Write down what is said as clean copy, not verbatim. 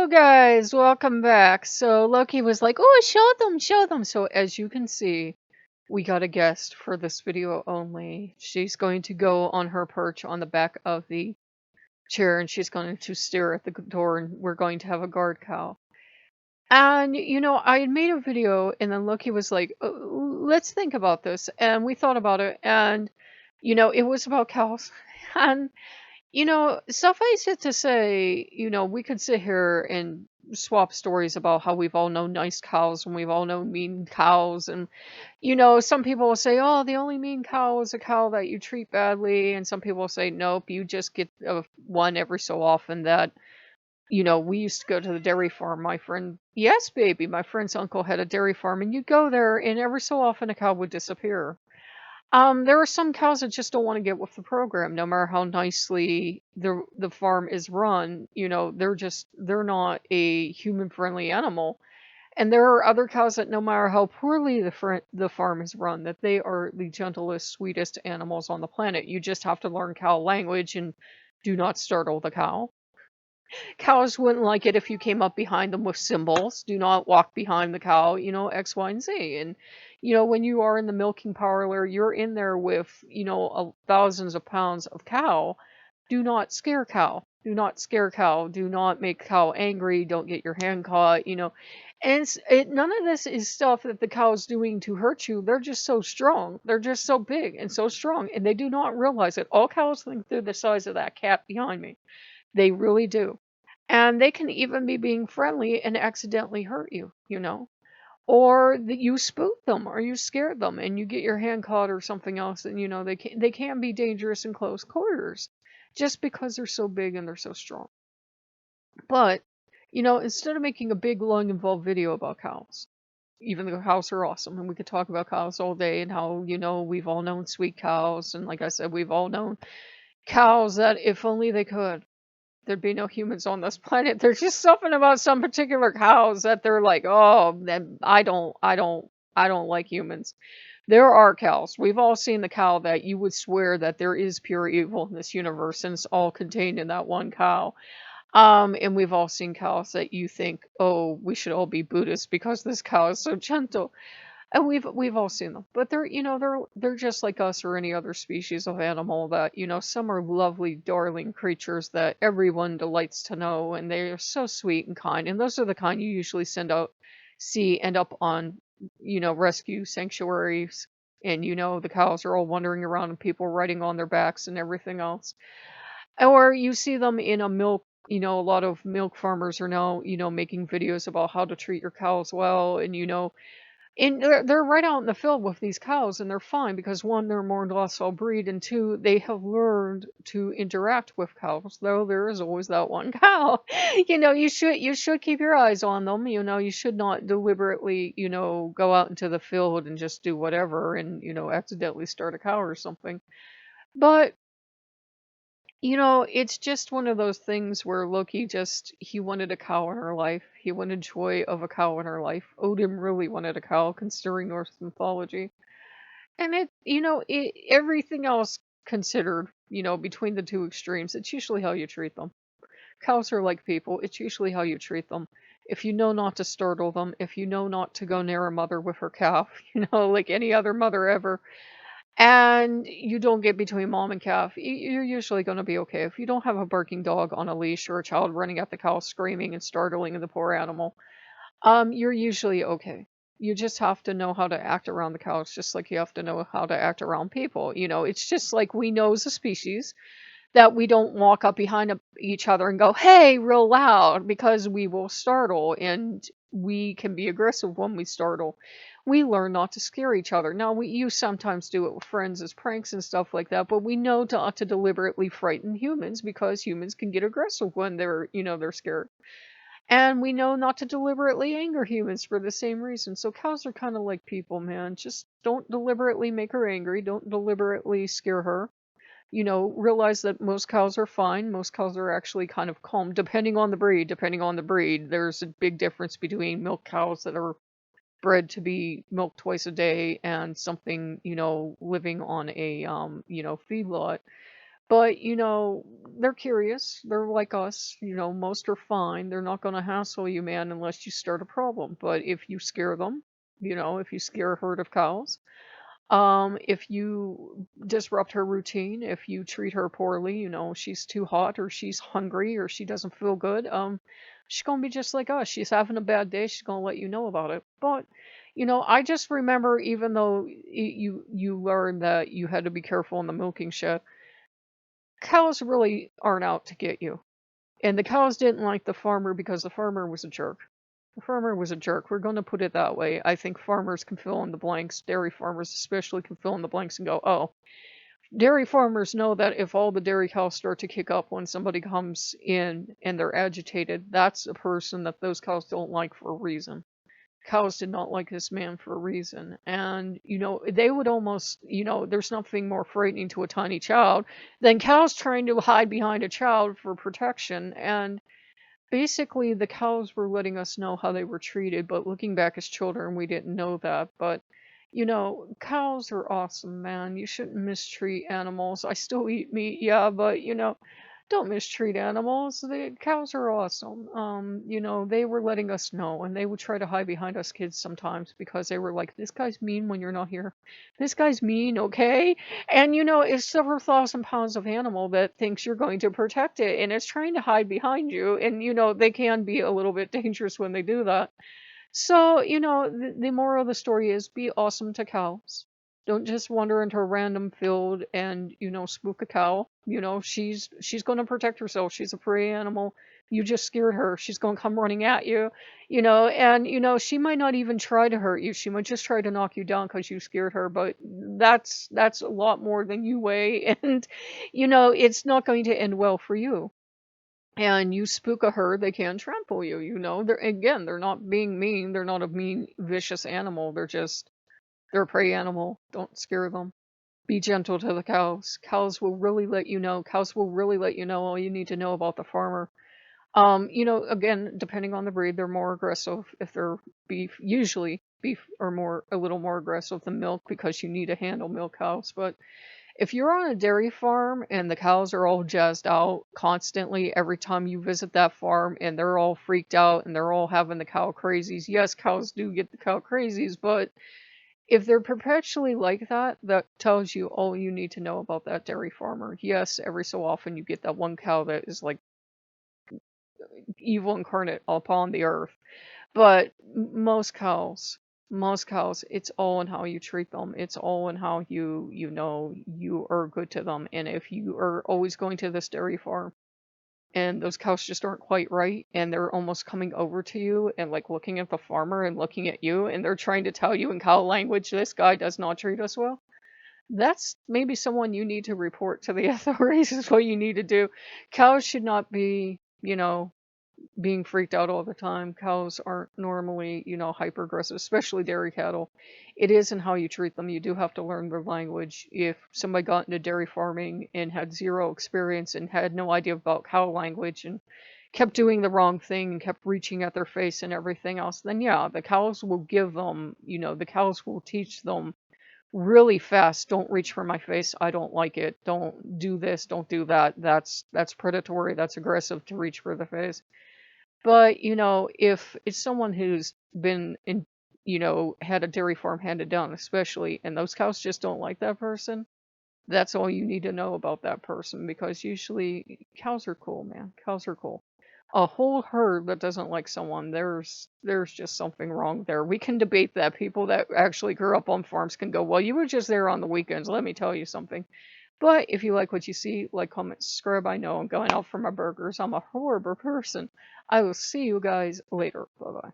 guys, welcome back. So Loki was like, "Oh, show them, show them." So as you can see, we got a guest for this video only. She's going to go on her perch on the back of the chair and she's going to stare at the door and we're going to have a guard cow. And I had made a video and then Loki was like, "Let's think about this." And we thought about it and it was about cows. And suffice it to say, we could sit here and swap stories about how we've all known nice cows and we've all known mean cows. And, some people will say, oh, the only mean cow is a cow that you treat badly. And some people will say, nope, you just get one every so often that, we used to go to the dairy farm. Yes, baby, my friend's uncle had a dairy farm and you'd go there and every so often a cow would disappear. There are some cows that just don't want to get with the program, no matter how nicely the farm is run. They're not a human friendly animal. And there are other cows that no matter how poorly the farm is run, that they are the gentlest, sweetest animals on the planet. You just have to learn cow language and do not startle the cow. Cows wouldn't like it if you came up behind them with symbols. Do not walk behind the cow, X, Y, and Z. And, when you are in the milking parlor, you're in there with, thousands of pounds of cow. Do not scare cow. Do not scare cow. Do not make cow angry. Don't get your hand caught. And none of this is stuff that the cow is doing to hurt you. They're just so strong. They're just so big and so strong. And they do not realize it. All cows think they're the size of that cat behind me. They really do. And they can even be being friendly and accidentally hurt you. Or that you spook them or you scare them and you get your hand caught or something else and they can be dangerous in close quarters just because they're so big and they're so strong. But, instead of making a big long involved video about cows, even though cows are awesome and we could talk about cows all day and how, we've all known sweet cows and like I said, we've all known cows that if only they could there'd be no humans on this planet. There's just something about some particular cows that they're like, oh, I don't like humans. There are cows. We've all seen the cow that you would swear that there is pure evil in this universe, and it's all contained in that one cow. And we've all seen cows that you think, oh, we should all be Buddhists because this cow is so gentle. And we've all seen them, but they're just like us or any other species of animal that some are lovely, darling creatures that everyone delights to know, and they are so sweet and kind. And those are the kind you usually end up on rescue sanctuaries, and the cows are all wandering around and people riding on their backs and everything else. Or you see them in a milk. A lot of milk farmers are now making videos about how to treat your cows well, and they're right out in the field with these cows, and they're fine because one, they're more docile breed, and two, they have learned to interact with cows. Though there is always that one cow. You should keep your eyes on them. You should not deliberately, go out into the field and just do whatever and accidentally start a cow or something. But it's just one of those things where Loki he wanted a cow in her life. He wanted joy of a cow in her life. Odin really wanted a cow, considering Norse mythology. And everything else considered, between the two extremes, it's usually how you treat them. Cows are like people. It's usually how you treat them. If you know not to startle them, if you know not to go near a mother with her calf, like any other mother ever, and you don't get between mom and calf, you're usually going to be okay. If you don't have a barking dog on a leash or a child running at the cow screaming and startling the poor animal, you're usually okay. You just have to know how to act around the cows, just like you have to know how to act around people. It's just like we know as a species that we don't walk up behind each other and go, hey, real loud, because we will startle and we can be aggressive when we startle. We learn not to scare each other. Now, you sometimes do it with friends as pranks and stuff like that, but we know not to deliberately frighten humans because humans can get aggressive when they're scared. And we know not to deliberately anger humans for the same reason. So cows are kind of like people, man. Just don't deliberately make her angry. Don't deliberately scare her. Realize that most cows are fine. Most cows are actually kind of calm, depending on the breed. Depending on the breed, there's a big difference between milk cows that are bred to be milked twice a day and something, living on a, feedlot. But, they're curious. They're like us. Most are fine. They're not going to hassle you, man, unless you start a problem. But if you scare them, if you scare a herd of cows, if you disrupt her routine, if you treat her poorly, she's too hot or she's hungry or she doesn't feel good, she's gonna be just like us. She's having a bad day, she's gonna let you know about it. But, I just remember even though you learned that you had to be careful in the milking shed, cows really aren't out to get you. And the cows didn't like the farmer because the farmer was a jerk. The farmer was a jerk. We're going to put it that way. I think farmers can fill in the blanks. Dairy farmers especially can fill in the blanks and go, oh, dairy farmers know that if all the dairy cows start to kick up when somebody comes in and they're agitated, that's a person that those cows don't like for a reason. Cows did not like this man for a reason. And, they would almost, there's nothing more frightening to a tiny child than cows trying to hide behind a child for protection. And basically, the cows were letting us know how they were treated, but looking back as children, we didn't know that. But, cows are awesome, man. You shouldn't mistreat animals. I still eat meat, yeah, but, don't mistreat animals. The cows are awesome. They were letting us know, and they would try to hide behind us kids sometimes because they were like, "This guy's mean when you're not here. This guy's mean, okay?" And it's several thousand pounds of animal that thinks you're going to protect it, and it's trying to hide behind you. And they can be a little bit dangerous when they do that. So, the moral of the story is be awesome to cows. Don't just wander into a random field and, spook a cow. She's going to protect herself. She's a prey animal. You just scared her. She's going to come running at you, and, she might not even try to hurt you. She might just try to knock you down because you scared her. But that's a lot more than you weigh. And, it's not going to end well for you. And you spook a herd, they can trample you, they're not being mean, they're not a mean, vicious animal, they're a prey animal. Don't scare them. Be gentle to the cows. Cows will really let you know. Cows will really let you know all you need to know about the farmer. Again, depending on the breed, they're more aggressive. If they're beef, usually beef are a little more aggressive than milk because you need to handle milk cows. But if you're on a dairy farm and the cows are all jazzed out constantly every time you visit that farm and they're all freaked out and they're all having the cow crazies, yes, cows do get the cow crazies, but if they're perpetually like that, that tells you all you need to know about that dairy farmer. Yes, every so often you get that one cow that is like evil incarnate upon the earth. But most cows, it's all in how you treat them. It's all in how you are good to them. And if you are always going to this dairy farm and those cows just aren't quite right and they're almost coming over to you and like looking at the farmer and looking at you and they're trying to tell you in cow language, this guy does not treat us well. That's maybe someone you need to report to the authorities is what you need to do. Cows should not be, being freaked out all the time. Cows aren't normally, hyper aggressive, especially dairy cattle. It is in how you treat them. You do have to learn their language. If somebody got into dairy farming and had zero experience and had no idea about cow language and kept doing the wrong thing and kept reaching at their face and everything else, then yeah, the cows will give them, the cows will teach them really fast. Don't reach for my face. I don't like it. Don't do this. Don't do that. That's predatory. That's aggressive to reach for the face. But, if it's someone who's been in, had a dairy farm handed down, especially, and those cows just don't like that person, that's all you need to know about that person because usually cows are cool, man. Cows are cool. A whole herd that doesn't like someone, there's just something wrong there. We can debate that. People that actually grew up on farms can go, well, you were just there on the weekends. Let me tell you something. But if you like what you see, like, comment, subscribe. I know I'm going out for my burgers. I'm a horrible person. I will see you guys later. Bye bye.